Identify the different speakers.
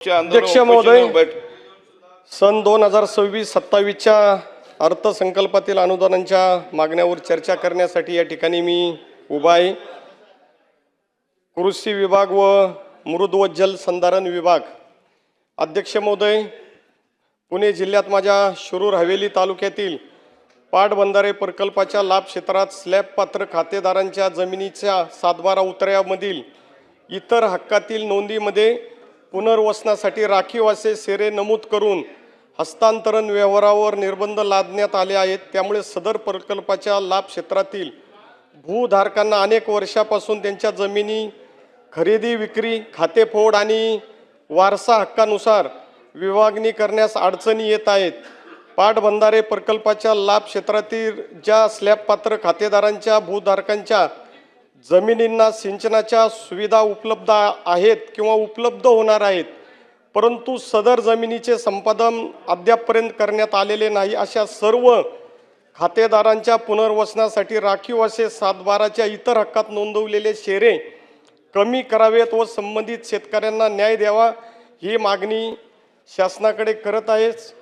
Speaker 1: अध्यक्ष महोदय, सन 2026-27च्या अर्थसंकल्पातील अनुदानांच्या मागण्यावर चर्चा करण्यासाठी या ठिकाणी मी उभा आहे। कृषी विभाग व मृद व जल संधारण विभाग। अध्यक्ष महोदय, पुणे जिल्ह्यात माझ्या शिरूर हवेली तालुक्यातील पाटबंधारे प्रकल्पाच्या लाभ क्षेत्रात स्लॅब पात्र खातेदारांच्या जमिनीच्या सातबारा उतऱ्यामधील इतर हक्कातील नोंदीमध्ये पुनर्वसनासाठी राखीव असे शेरे नमूद करून हस्तांतरण व्यवहारावर निर्बंध लादण्यात आले आहेत। त्यामुळे सदर प्रकल्पाच्या लाभ क्षेत्रातील भूधारकांना अनेक वर्षापासून त्यांच्या जमिनी खरेदी विक्री खातेफोड आणि वारसा हक्कानुसार विभागणी करण्यास अडचणी येत आहेत। पाटबंधारे प्रकल्पाच्या लाभ क्षेत्रातील ज्या स्लॅब पात्र खातेदारांच्या भूधारकांच्या जमिनींना सिंचनाच्या सुविधा उपलब्ध आहेत किंवा उपलब्ध होणार आहेत, परंतु सदर जमिनीचे संपादन अद्यापपर्यंत करण्यात आलेले नाही, अशा सर्व खातेदारांच्या पुनर्वसनासाठी राखीव असे सातबाराच्या इतर हक्कात नोंदवलेले शेरे कमी करावेत व संबंधित शेतकऱ्यांना न्याय द्यावा ही मागणी शासनाकडे करत आहेच।